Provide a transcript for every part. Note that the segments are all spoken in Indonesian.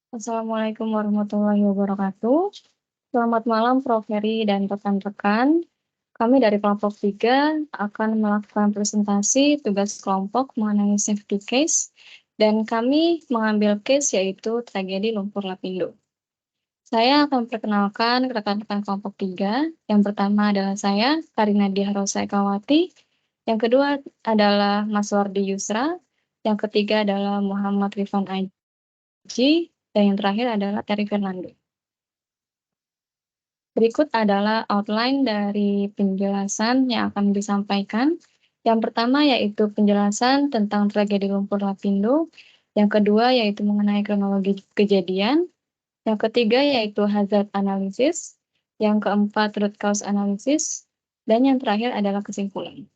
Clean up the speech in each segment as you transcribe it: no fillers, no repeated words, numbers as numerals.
Assalamualaikum warahmatullahi wabarakatuh. Selamat malam Prof. Heri dan rekan-rekan. Kami dari kelompok 3 akan melakukan presentasi tugas kelompok mengenai safety case dan kami mengambil case yaitu tragedi lumpur Lapindo. Saya akan perkenalkan rekan-rekan kelompok 3. Yang pertama adalah saya, Karina Diharosa Ekawati. Yang kedua adalah Mas Wardi Yusra. Yang ketiga adalah Muhammad Rifan Aji. Dan yang terakhir adalah Terry Fernando. Berikut adalah outline dari penjelasan yang akan disampaikan. Yang pertama yaitu penjelasan tentang tragedi lumpur Lapindo. Yang kedua yaitu mengenai kronologi kejadian. Yang ketiga yaitu hazard analysis. Yang keempat root cause analysis. Dan yang terakhir adalah kesimpulan.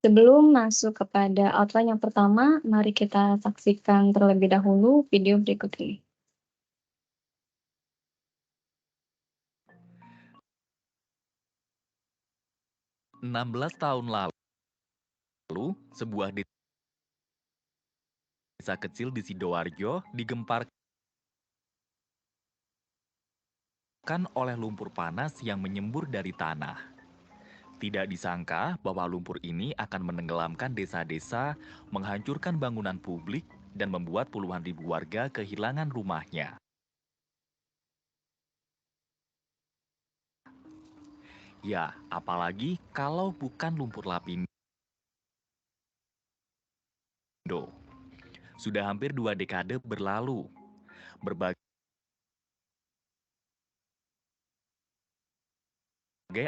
Sebelum masuk kepada outline yang pertama, mari kita saksikan terlebih dahulu video berikut ini. 16 tahun lalu, sebuah desa kecil di Sidoarjo digemparkan oleh lumpur panas yang menyembur dari tanah. Tidak disangka bahwa lumpur ini akan menenggelamkan desa-desa, menghancurkan bangunan publik, dan membuat puluhan ribu warga kehilangan rumahnya. Ya, apalagi kalau bukan lumpur Lapindo. Sudah hampir 2 dekade berlalu, berbagai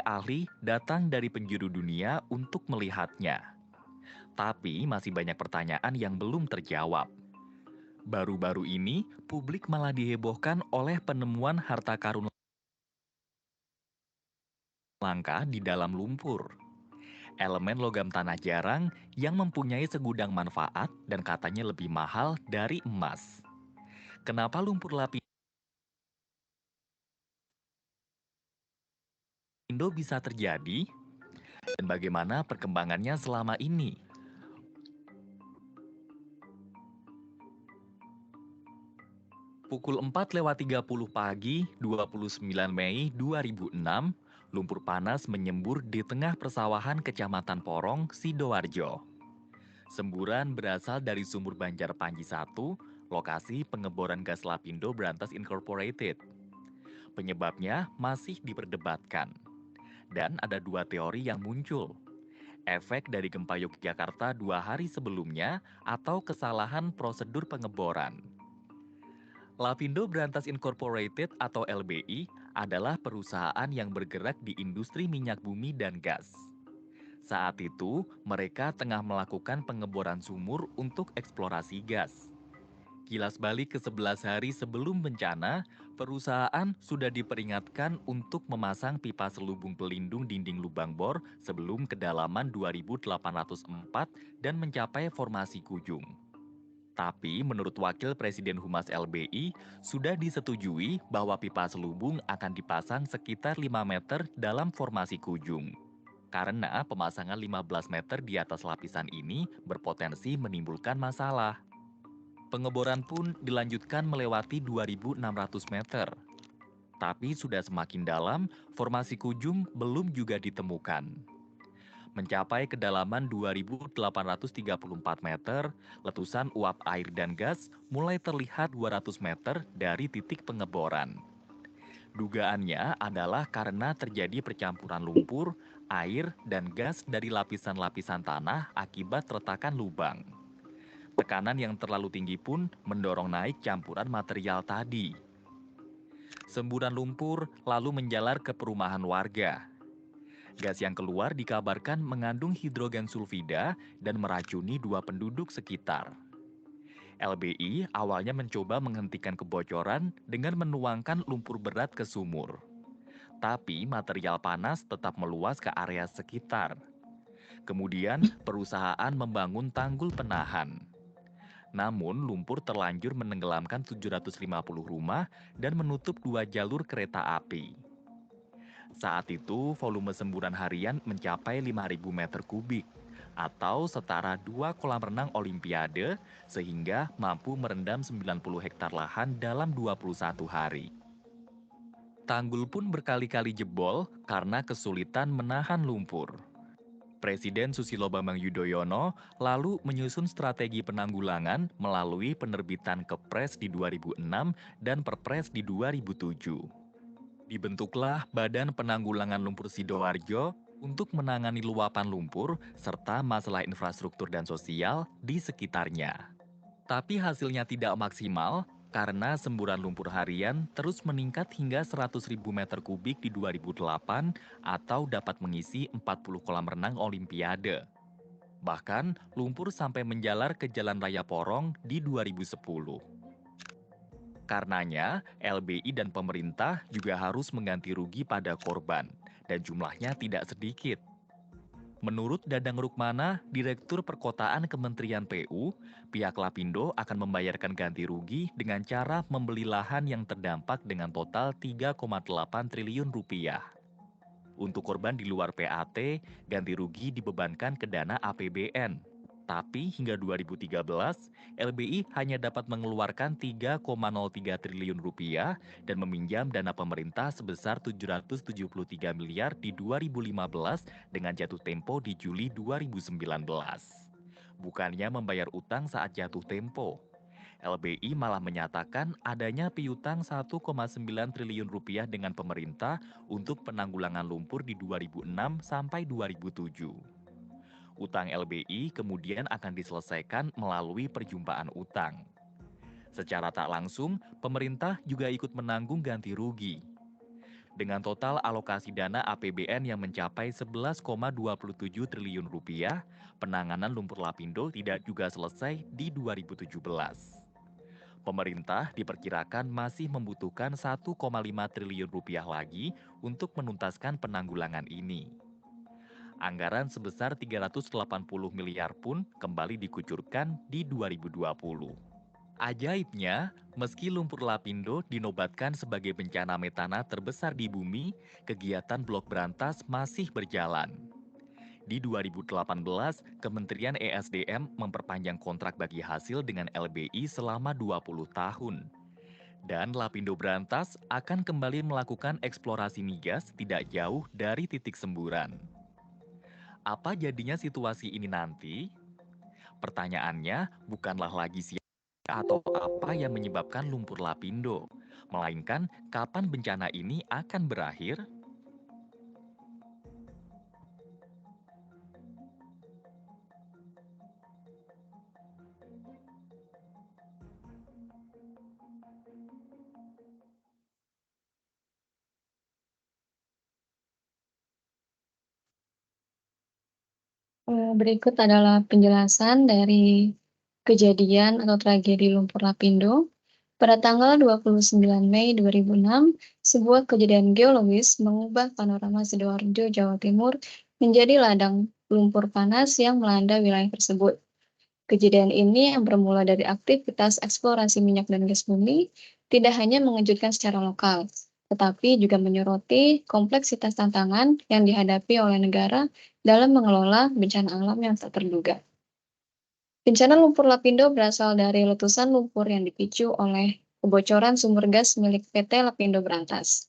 ahli datang dari penjuru dunia untuk melihatnya. Tapi masih banyak pertanyaan yang belum terjawab. Baru-baru ini, publik malah dihebohkan oleh penemuan harta karun langka di dalam lumpur. Elemen logam tanah jarang yang mempunyai segudang manfaat dan katanya lebih mahal dari emas. Kenapa lumpur Lapindo bisa terjadi? Dan bagaimana perkembangannya selama ini? Pukul 4:30 pagi, 29 Mei 2006, lumpur panas menyembur di tengah persawahan Kecamatan Porong, Sidoarjo. Semburan berasal dari sumur Banjar Panji 1, lokasi pengeboran gas Lapindo Brantas Incorporated. Penyebabnya masih diperdebatkan. Dan ada dua teori yang muncul. Efek dari gempa Yogyakarta 2 hari sebelumnya atau kesalahan prosedur pengeboran. Lapindo Brantas Incorporated atau LBI adalah perusahaan yang bergerak di industri minyak bumi dan gas. Saat itu, mereka tengah melakukan pengeboran sumur untuk eksplorasi gas. Kilas balik ke 11 hari sebelum bencana, perusahaan sudah diperingatkan untuk memasang pipa selubung pelindung dinding lubang bor sebelum kedalaman 2.804 dan mencapai formasi Kujung. Tapi menurut Wakil Presiden Humas LBI, sudah disetujui bahwa pipa selubung akan dipasang sekitar 5 meter dalam formasi Kujung. Karena pemasangan 15 meter di atas lapisan ini berpotensi menimbulkan masalah. Pengeboran pun dilanjutkan melewati 2.600 meter. Tapi sudah semakin dalam, formasi Kujung belum juga ditemukan. Mencapai kedalaman 2.834 meter, letusan uap air dan gas mulai terlihat 200 meter dari titik pengeboran. Dugaannya adalah karena terjadi percampuran lumpur, air, dan gas dari lapisan-lapisan tanah akibat retakan lubang. Tekanan yang terlalu tinggi pun mendorong naik campuran material tadi. Semburan lumpur lalu menjalar ke perumahan warga. Gas yang keluar dikabarkan mengandung hidrogen sulfida dan meracuni 2 penduduk sekitar. LBI awalnya mencoba menghentikan kebocoran dengan menuangkan lumpur berat ke sumur. Tapi material panas tetap meluas ke area sekitar. Kemudian perusahaan membangun tanggul penahan. Namun lumpur terlanjur menenggelamkan 750 rumah dan menutup 2 jalur kereta api. Saat itu, volume semburan harian mencapai 5.000 meter kubik. atau setara 2 kolam renang Olimpiade, sehingga mampu merendam 90 hektar lahan dalam 21 hari. Tanggul pun berkali-kali jebol karena kesulitan menahan lumpur. Presiden Susilo Bambang Yudhoyono lalu menyusun strategi penanggulangan melalui penerbitan Kepres di 2006 dan Perpres di 2007. Dibentuklah Badan Penanggulangan Lumpur Sidoarjo untuk menangani luapan lumpur serta masalah infrastruktur dan sosial di sekitarnya. Tapi hasilnya tidak maksimal karena semburan lumpur harian terus meningkat hingga 100.000 meter kubik di 2008 atau dapat mengisi 40 kolam renang Olimpiade. Bahkan lumpur sampai menjalar ke Jalan Raya Porong di 2010. Karenanya, LBI dan pemerintah juga harus mengganti rugi pada korban, dan jumlahnya tidak sedikit. Menurut Dadang Rukmana, Direktur Perkotaan Kementerian PU, pihak Lapindo akan membayarkan ganti rugi dengan cara membeli lahan yang terdampak dengan total 3,8 triliun rupiah. Untuk korban di luar PAT, ganti rugi dibebankan ke dana APBN. Tapi hingga 2013, LBI hanya dapat mengeluarkan 3,03 triliun rupiah dan meminjam dana pemerintah sebesar 773 miliar di 2015 dengan jatuh tempo di Juli 2019. Bukannya membayar utang saat jatuh tempo, LBI malah menyatakan adanya piutang 1,9 triliun rupiah dengan pemerintah untuk penanggulangan lumpur di 2006 sampai 2007. Utang LBI kemudian akan diselesaikan melalui perjumpaan utang. Secara tak langsung, pemerintah juga ikut menanggung ganti rugi. Dengan total alokasi dana APBN yang mencapai 11,27 triliun rupiah, penanganan lumpur Lapindo tidak juga selesai di 2017. Pemerintah diperkirakan masih membutuhkan 1,5 triliun rupiah lagi untuk menuntaskan penanggulangan ini. Anggaran sebesar 380 miliar pun kembali dikucurkan di 2020. Ajaibnya, meski lumpur Lapindo dinobatkan sebagai bencana metana terbesar di bumi, kegiatan blok berantas masih berjalan. Di 2018, Kementerian ESDM memperpanjang kontrak bagi hasil dengan LBI selama 20 tahun. Dan Lapindo Berantas akan kembali melakukan eksplorasi migas tidak jauh dari titik semburan. Apa jadinya situasi ini nanti? Pertanyaannya bukanlah lagi siapa atau apa yang menyebabkan lumpur Lapindo, melainkan kapan bencana ini akan berakhir? Berikut adalah penjelasan dari kejadian atau tragedi lumpur Lapindo. Pada tanggal 29 Mei 2006, sebuah kejadian geologis mengubah panorama Sidoarjo, Jawa Timur menjadi ladang lumpur panas yang melanda wilayah tersebut. Kejadian ini yang bermula dari aktivitas eksplorasi minyak dan gas bumi tidak hanya mengejutkan secara lokal, tetapi juga menyoroti kompleksitas tantangan yang dihadapi oleh negara dalam mengelola bencana alam yang tak terduga. Bencana lumpur Lapindo berasal dari letusan lumpur yang dipicu oleh kebocoran sumber gas milik PT Lapindo Berantas.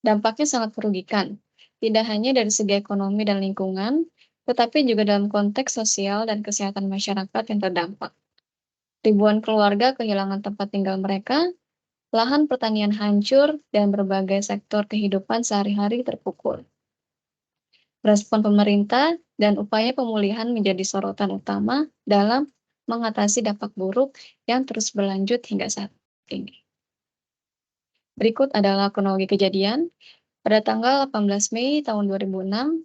Dampaknya sangat merugikan, tidak hanya dari segi ekonomi dan lingkungan, tetapi juga dalam konteks sosial dan kesehatan masyarakat yang terdampak. Ribuan keluarga kehilangan tempat tinggal mereka, lahan pertanian hancur, dan berbagai sektor kehidupan sehari-hari terpukul. Respon pemerintah dan upaya pemulihan menjadi sorotan utama dalam mengatasi dampak buruk yang terus berlanjut hingga saat ini. Berikut adalah kronologi kejadian. Pada tanggal 18 Mei tahun 2006,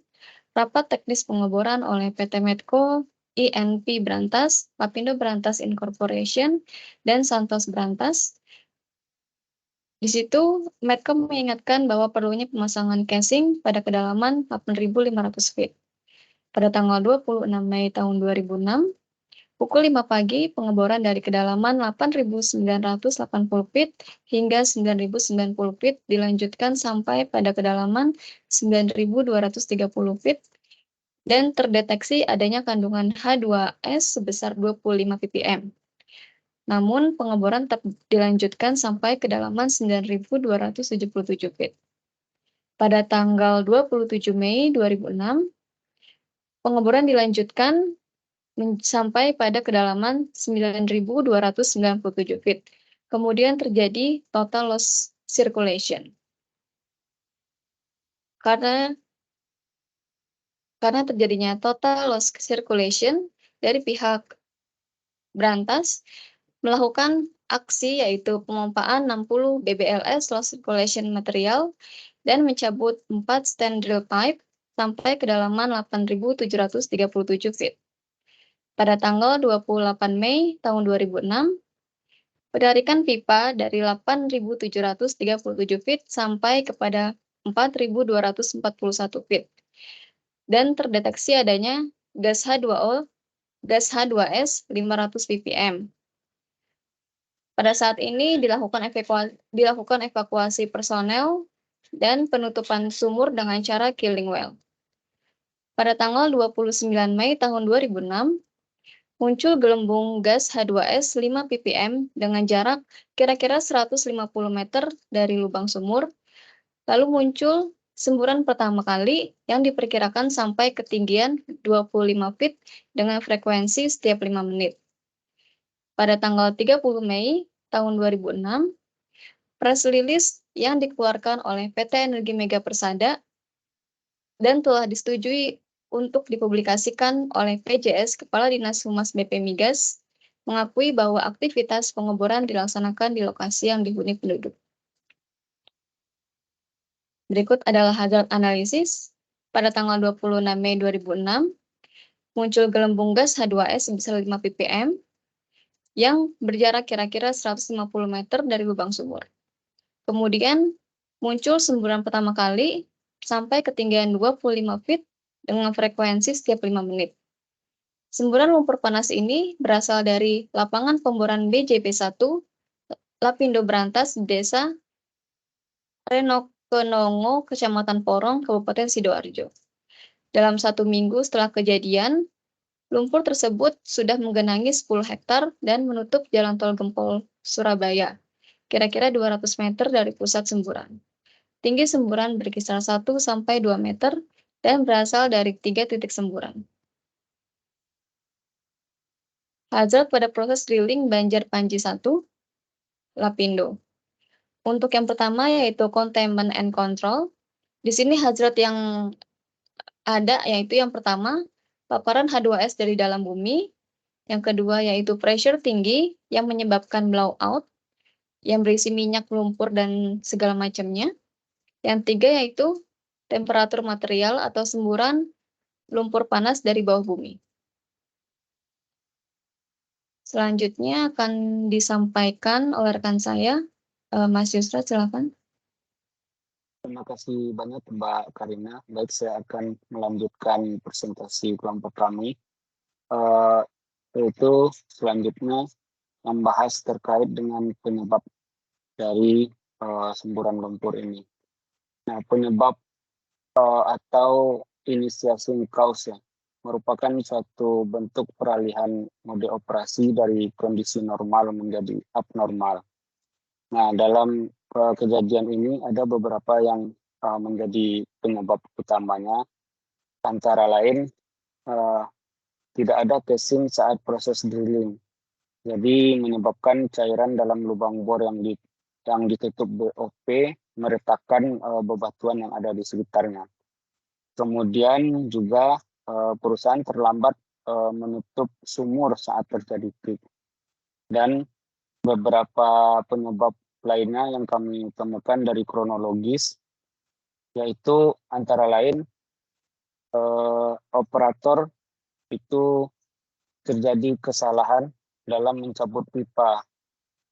rapat teknis pengeboran oleh PT Medco, INP Brantas, Lapindo Brantas Incorporation, dan Santos Brantas. Di situ, Medco mengingatkan bahwa perlunya pemasangan casing pada kedalaman 8.500 feet. Pada tanggal 26 Mei tahun 2006, pukul 5 pagi, pengeboran dari kedalaman 8.980 feet hingga 9.090 feet dilanjutkan sampai pada kedalaman 9.230 feet dan terdeteksi adanya kandungan H2S sebesar 25 ppm. Namun, pengeboran tetap dilanjutkan sampai kedalaman 9.277 feet. Pada tanggal 27 Mei 2006, pengeboran dilanjutkan sampai pada kedalaman 9.297 feet. Kemudian terjadi total loss circulation. Karena terjadinya total loss circulation dari pihak Brantas melakukan aksi yaitu pemompaan 60 BBLS low circulation material dan mencabut 4 stand drill pipe sampai kedalaman 8.737 feet. Pada tanggal 28 Mei tahun 2006, penarikan pipa dari 8.737 feet sampai kepada 4.241 feet dan terdeteksi adanya gas H2O, gas H2S 500 ppm. Pada saat ini dilakukan evakuasi personel dan penutupan sumur dengan cara killing well. Pada tanggal 29 Mei tahun 2006, muncul gelembung gas H2S 5 ppm dengan jarak kira-kira 150 meter dari lubang sumur. Lalu muncul semburan pertama kali yang diperkirakan sampai ketinggian 25 feet dengan frekuensi setiap 5 menit. Pada tanggal 30 Mei tahun 2006, press release yang dikeluarkan oleh PT Energi Mega Persada dan telah disetujui untuk dipublikasikan oleh PJS Kepala Dinas Humas BP Migas mengakui bahwa aktivitas pengeboran dilaksanakan di lokasi yang dihuni penduduk. Berikut adalah hazard analysis. Pada tanggal 26 Mei 2006, muncul gelembung gas H2S sebesar 5 ppm yang berjarak kira-kira 150 meter dari lubang sumur. Kemudian muncul semburan pertama kali sampai ketinggian 25 feet dengan frekuensi setiap 5 menit. Semburan lumpur panas ini berasal dari lapangan pemboran BJP1 Lapindo Brantas, Desa Renokenongo, Kecamatan Porong, Kabupaten Sidoarjo. Dalam 1 minggu setelah kejadian, lumpur tersebut sudah menggenangi 10 hektar dan menutup jalan tol Gempol, Surabaya, kira-kira 200 meter dari pusat semburan. Tinggi semburan berkisar 1-2 meter dan berasal dari 3 titik semburan. Hazard pada proses drilling Banjar Panji 1, Lapindo. Untuk yang pertama yaitu containment and control. Di sini hazard yang ada yaitu yang pertama, paparan H2S dari dalam bumi. Yang kedua yaitu pressure tinggi yang menyebabkan blowout, yang berisi minyak, lumpur, dan segala macamnya. Yang tiga yaitu temperatur material atau semburan lumpur panas dari bawah bumi. Selanjutnya akan disampaikan oleh rekan saya, Mas Yusra, silakan. Terima kasih banyak Mbak Karina. Baik, saya akan melanjutkan presentasi kelompok kami. Yaitu selanjutnya membahas terkait dengan penyebab dari semburan lumpur ini. Nah, penyebab atau inisiasi cause merupakan suatu bentuk peralihan mode operasi dari kondisi normal menjadi abnormal. Nah, dalam kejadian ini ada beberapa yang menjadi penyebab utamanya, antara lain tidak ada casing saat proses drilling. Jadi menyebabkan cairan dalam lubang bor yang ditutup BOP meretakkan bebatuan yang ada di sekitarnya. Kemudian juga perusahaan terlambat menutup sumur saat terjadi trip. Dan beberapa penyebab lainnya yang kami temukan dari kronologis, yaitu antara lain operator itu terjadi kesalahan dalam mencabut pipa,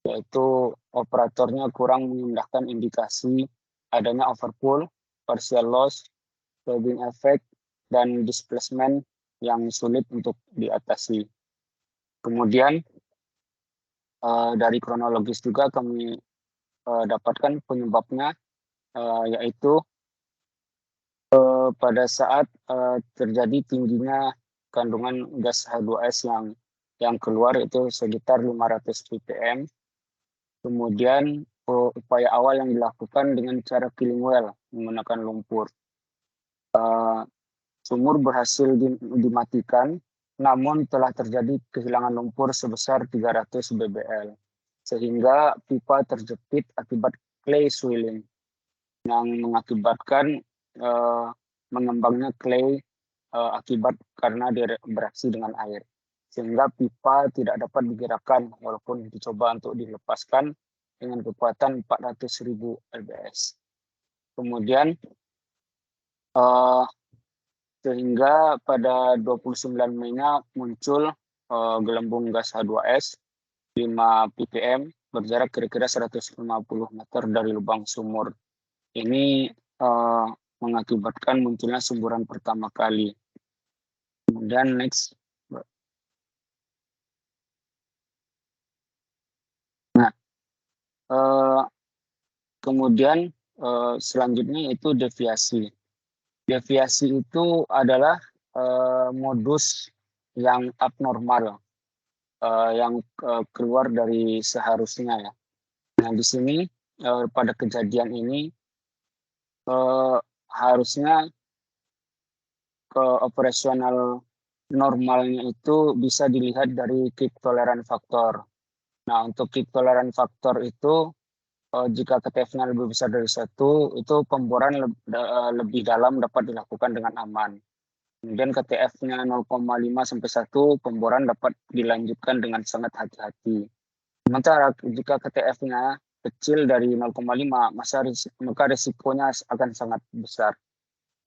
yaitu operatornya kurang mengindahkan indikasi adanya overpull, partial loss, webbing effect, dan displacement yang sulit untuk diatasi. Kemudian dari kronologis juga kami dapatkan penyebabnya, yaitu pada saat terjadi tingginya kandungan gas H2S yang keluar itu sekitar 500 ppm. Kemudian upaya awal yang dilakukan dengan cara killing well menggunakan lumpur. Sumur berhasil dimatikan, namun telah terjadi kehilangan lumpur sebesar 300 bbl, sehingga pipa terjepit akibat clay swelling yang mengakibatkan mengembangnya clay akibat karena bereaksi dengan air, sehingga pipa tidak dapat digerakkan walaupun dicoba untuk dilepaskan dengan kekuatan 400.000 lbs. Kemudian sehingga pada 29 Mei-nya muncul gelembung gas H2S 5 ppm berjarak kira-kira 150 meter dari lubang sumur. Ini mengakibatkan munculnya semburan pertama kali. Kemudian next. Nah, kemudian selanjutnya itu deviasi. Deviasi itu adalah modus yang abnormal, yang keluar dari seharusnya ya. Nah, di sini pada kejadian ini harusnya operasional normalnya itu bisa dilihat dari kick tolerant faktor. Nah, untuk kick tolerant faktor itu jika KTF-nya lebih besar dari 1, itu pemboran lebih dalam dapat dilakukan dengan aman. Kemudian KTF-nya 0,5 sampai 1, pemboran dapat dilanjutkan dengan sangat hati-hati. Sementara jika KTF-nya kecil dari 0,5, maka risikonya akan sangat besar.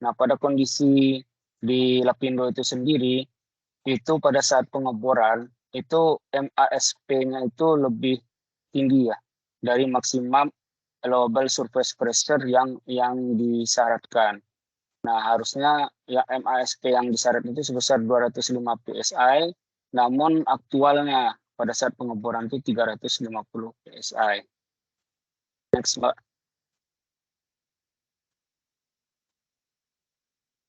Nah, pada kondisi di Lapindo itu sendiri, itu pada saat pengeboran, itu MASP-nya itu lebih tinggi ya, dari maksimum allowable surface pressure yang disyaratkan. Nah, harusnya ya MASP yang disyarat itu sebesar 205 PSI, namun aktualnya pada saat pengeboran itu 350 PSI. Next, Mbak.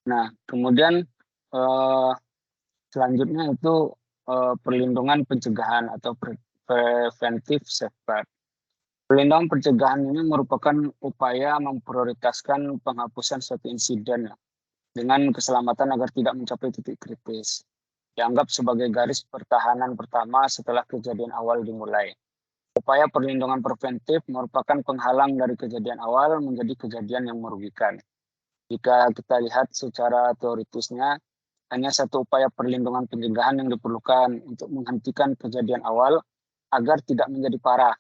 Nah, kemudian selanjutnya itu perlindungan pencegahan atau preventive safeguard. Perlindungan pencegahan ini merupakan upaya memprioritaskan penghapusan suatu insiden ya, dengan keselamatan agar tidak mencapai titik kritis. Dianggap sebagai garis pertahanan pertama setelah kejadian awal dimulai. Upaya perlindungan preventif merupakan penghalang dari kejadian awal menjadi kejadian yang merugikan. Jika kita lihat secara teoritisnya, hanya satu upaya perlindungan pencegahan yang diperlukan untuk menghentikan kejadian awal agar tidak menjadi parah.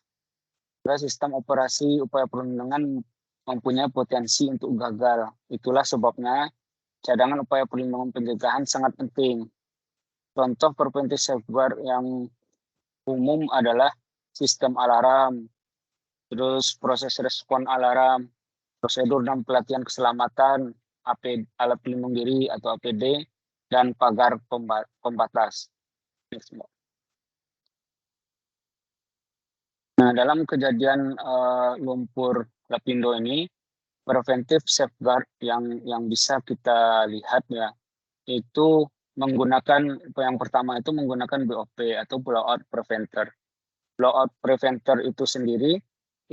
Sistem operasi upaya perlindungan mempunyai potensi untuk gagal. Itulah sebabnya cadangan upaya perlindungan pencegahan sangat penting. Contoh preventive safeguard yang umum adalah sistem alarm, terus proses respon alarm, prosedur dan pelatihan keselamatan, alat pelindung diri atau APD, dan pagar pembatas. Nah, dalam kejadian lumpur Lapindo ini, preventive safeguard yang bisa kita lihat ya, itu menggunakan yang pertama itu menggunakan BOP atau blowout preventer. Blowout preventer itu sendiri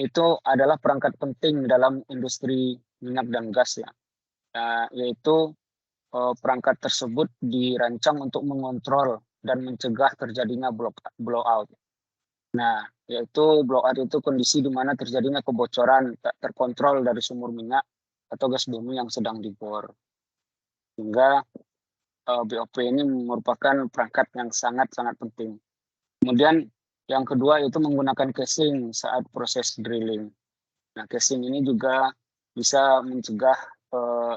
itu adalah perangkat penting dalam industri minyak dan gas ya. Yaitu perangkat tersebut dirancang untuk mengontrol dan mencegah terjadinya blowout. Nah, yaitu blowout itu kondisi di mana terjadinya kebocoran tak terkontrol dari sumur minyak atau gas bumi yang sedang dibor. Sehingga BOP ini merupakan perangkat yang sangat-sangat penting. Kemudian yang kedua itu menggunakan casing saat proses drilling. Nah, casing ini juga bisa mencegah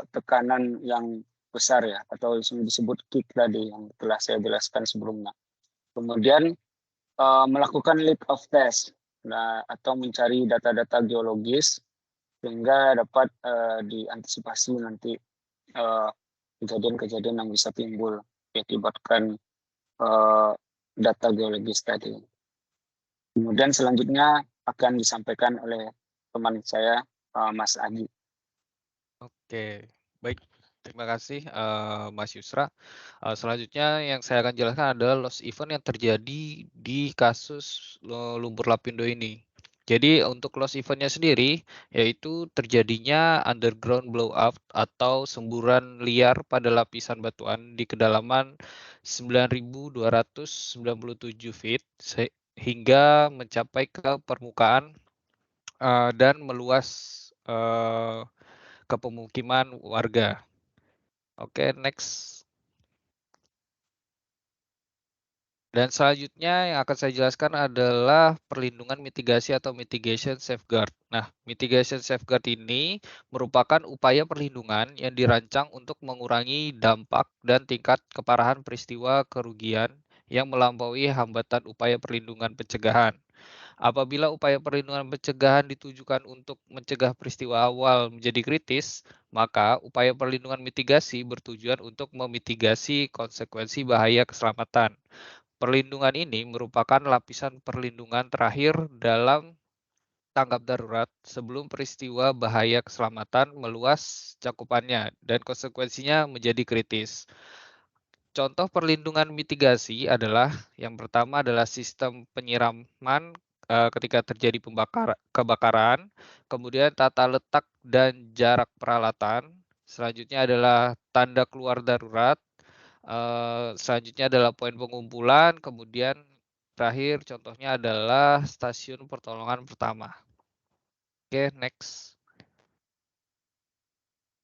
tekanan yang besar ya, atau disebut kick tadi yang telah saya jelaskan sebelumnya. Kemudian melakukan leak of test, nah, atau mencari data-data geologis sehingga dapat diantisipasi nanti kejadian-kejadian yang bisa timbul akibatkan data geologis tadi. Kemudian selanjutnya akan disampaikan oleh teman saya, Mas Adi. Oke, baik. Terima kasih, Mas Yusra. Selanjutnya yang saya akan jelaskan adalah loss event yang terjadi di kasus lumpur lapindo ini. Jadi untuk loss event-nya sendiri, yaitu terjadinya underground blowout atau semburan liar pada lapisan batuan di kedalaman 9.297 feet hingga mencapai ke permukaan dan meluas ke pemukiman warga. Oke, next. Dan selanjutnya yang akan saya jelaskan adalah perlindungan mitigasi atau mitigation safeguard. Nah, mitigation safeguard ini merupakan upaya perlindungan yang dirancang untuk mengurangi dampak dan tingkat keparahan peristiwa kerugian yang melampaui hambatan upaya perlindungan pencegahan. Apabila upaya perlindungan pencegahan ditujukan untuk mencegah peristiwa awal menjadi kritis, maka upaya perlindungan mitigasi bertujuan untuk memitigasi konsekuensi bahaya keselamatan. Perlindungan ini merupakan lapisan perlindungan terakhir dalam tanggap darurat sebelum peristiwa bahaya keselamatan meluas cakupannya dan konsekuensinya menjadi kritis. Contoh perlindungan mitigasi adalah yang pertama adalah sistem penyiraman ketika terjadi kebakaran, kemudian tata letak dan jarak peralatan, selanjutnya adalah tanda keluar darurat, selanjutnya adalah poin pengumpulan, kemudian terakhir contohnya adalah stasiun pertolongan pertama. Oke, next.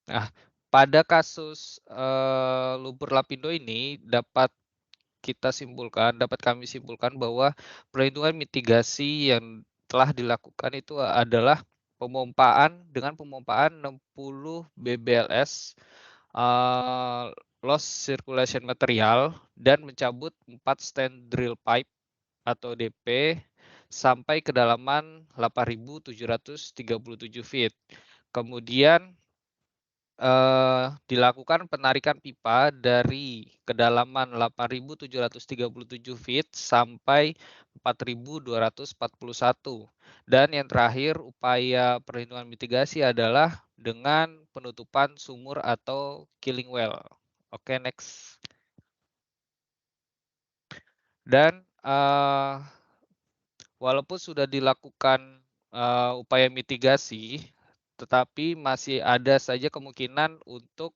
Nah, pada kasus lumpur lapindo ini dapat kami simpulkan bahwa perlindungan mitigasi yang telah dilakukan itu adalah dengan pemompaan 60 BBLS loss circulation material dan mencabut 4 stand drill pipe atau DP sampai kedalaman 8.737 feet. Kemudian dilakukan penarikan pipa dari kedalaman 8.737 feet sampai 4.241. Dan yang terakhir upaya perlindungan mitigasi adalah dengan penutupan sumur atau killing well. Oke, next. Dan walaupun sudah dilakukan upaya mitigasi, tetapi masih ada saja kemungkinan untuk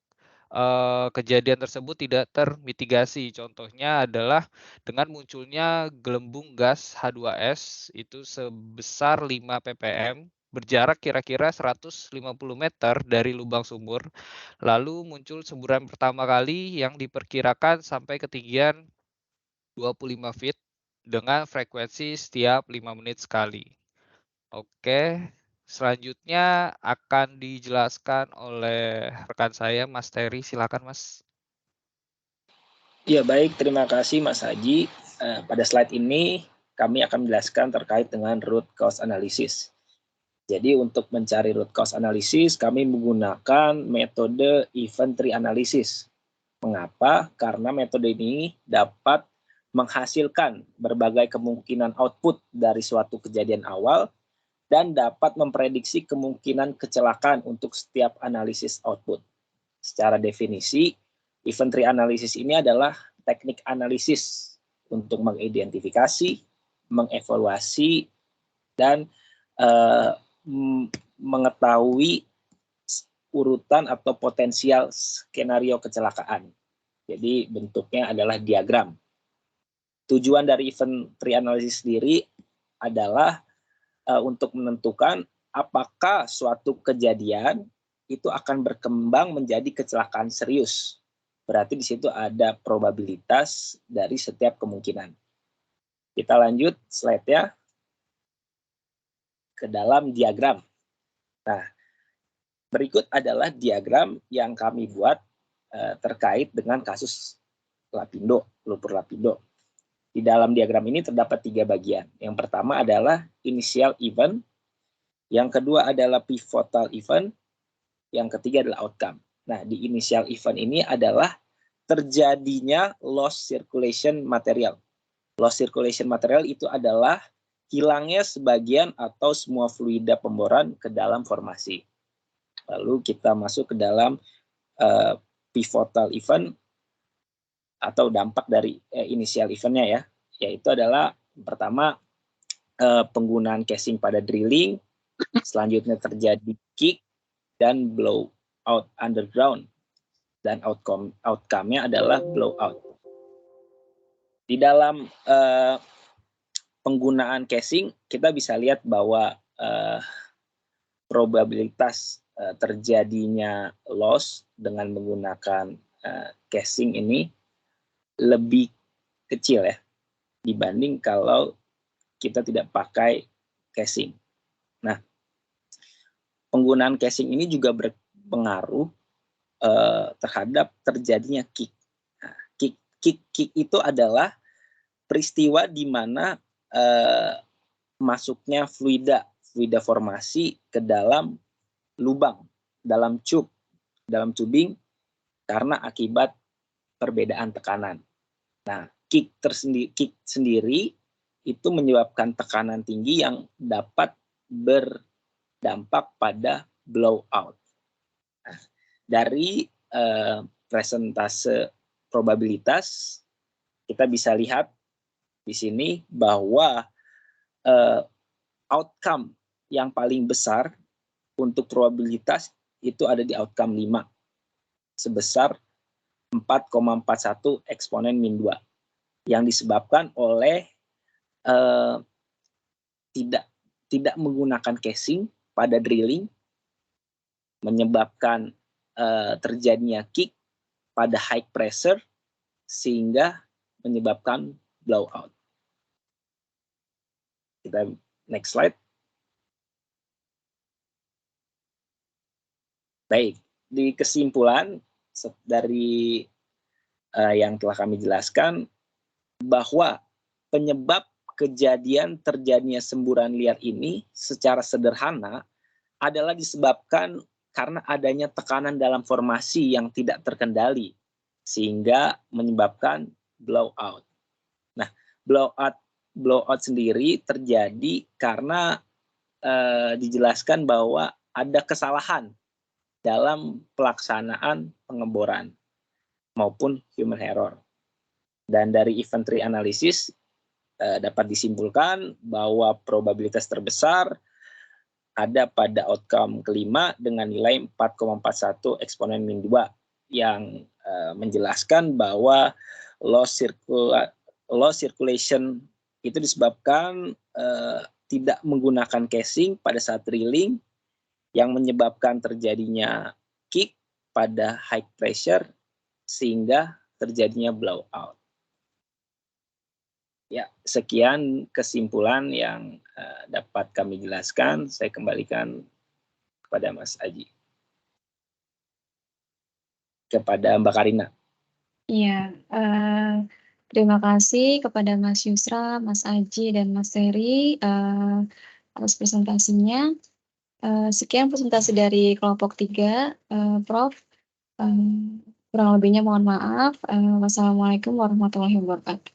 kejadian tersebut tidak termitigasi. Contohnya adalah dengan munculnya gelembung gas H2S itu sebesar 5 ppm berjarak kira-kira 150 meter dari lubang sumur, lalu muncul semburan pertama kali yang diperkirakan sampai ketinggian 25 feet dengan frekuensi setiap 5 menit sekali. Oke, selanjutnya akan dijelaskan oleh rekan saya, Mas Terry. Silakan, Mas. Ya, baik. Terima kasih, Mas Haji. Pada slide ini, kami akan menjelaskan terkait dengan root cause analysis. Jadi, untuk mencari root cause analysis, kami menggunakan metode event tree analysis. Mengapa? Karena metode ini dapat menghasilkan berbagai kemungkinan output dari suatu kejadian awal dan dapat memprediksi kemungkinan kecelakaan untuk setiap analisis output. Secara definisi, event tree analysis ini adalah teknik analisis untuk mengidentifikasi, mengevaluasi, dan mengetahui urutan atau potensial skenario kecelakaan. Jadi bentuknya adalah diagram. Tujuan dari event tree analysis sendiri adalah untuk menentukan apakah suatu kejadian itu akan berkembang menjadi kecelakaan serius. Berarti di situ ada probabilitas dari setiap kemungkinan. Kita lanjut slide-nya ke dalam diagram. Nah, berikut adalah diagram yang kami buat terkait dengan kasus lumpur lapindo. Di dalam diagram ini terdapat 3 bagian. Yang pertama adalah initial event, yang kedua adalah pivotal event, yang ketiga adalah outcome. Nah, di initial event ini adalah terjadinya loss circulation material. Loss circulation material itu adalah hilangnya sebagian atau semua fluida pemboran ke dalam formasi. Lalu kita masuk ke dalam pivotal event atau dampak dari initial eventnya ya, yaitu adalah pertama penggunaan casing pada drilling, selanjutnya terjadi kick dan blowout underground, dan outcome-nya adalah blowout. Di dalam penggunaan casing kita bisa lihat bahwa probabilitas terjadinya loss dengan menggunakan casing ini lebih kecil ya dibanding kalau kita tidak pakai casing. Nah, penggunaan casing ini juga berpengaruh terhadap terjadinya kick. Nah, kick itu adalah peristiwa di mana masuknya fluida formasi ke dalam lubang, dalam tubing karena akibat perbedaan tekanan. Nah, kick sendiri itu menyebabkan tekanan tinggi yang dapat berdampak pada blowout. Nah, dari presentase probabilitas kita bisa lihat di sini bahwa outcome yang paling besar untuk probabilitas itu ada di outcome 5 sebesar 4,41 eksponen min 2 yang disebabkan oleh tidak menggunakan casing pada drilling, menyebabkan terjadinya kick pada high pressure sehingga menyebabkan blowout. Kita next slide. Baik, di kesimpulan dari yang telah kami jelaskan bahwa penyebab kejadian terjadinya semburan liar ini secara sederhana adalah disebabkan karena adanya tekanan dalam formasi yang tidak terkendali sehingga menyebabkan blowout. Nah, blowout sendiri terjadi karena dijelaskan bahwa ada kesalahan dalam pelaksanaan pengeboran maupun human error. Dan dari event tree analysis dapat disimpulkan bahwa probabilitas terbesar ada pada outcome kelima dengan nilai 4,41 eksponen min 2 yang menjelaskan bahwa loss circulation itu disebabkan tidak menggunakan casing pada saat drilling yang menyebabkan terjadinya kick pada high pressure sehingga terjadinya blowout. Ya, sekian kesimpulan yang dapat kami jelaskan. Saya kembalikan kepada Mas Aji. Kepada Mbak Karina. Iya, terima kasih kepada Mas Yusra, Mas Aji, dan Mas Ferry atas presentasinya. Sekian presentasi dari kelompok 3, Prof. Kurang lebihnya mohon maaf. Wassalamualaikum warahmatullahi wabarakatuh.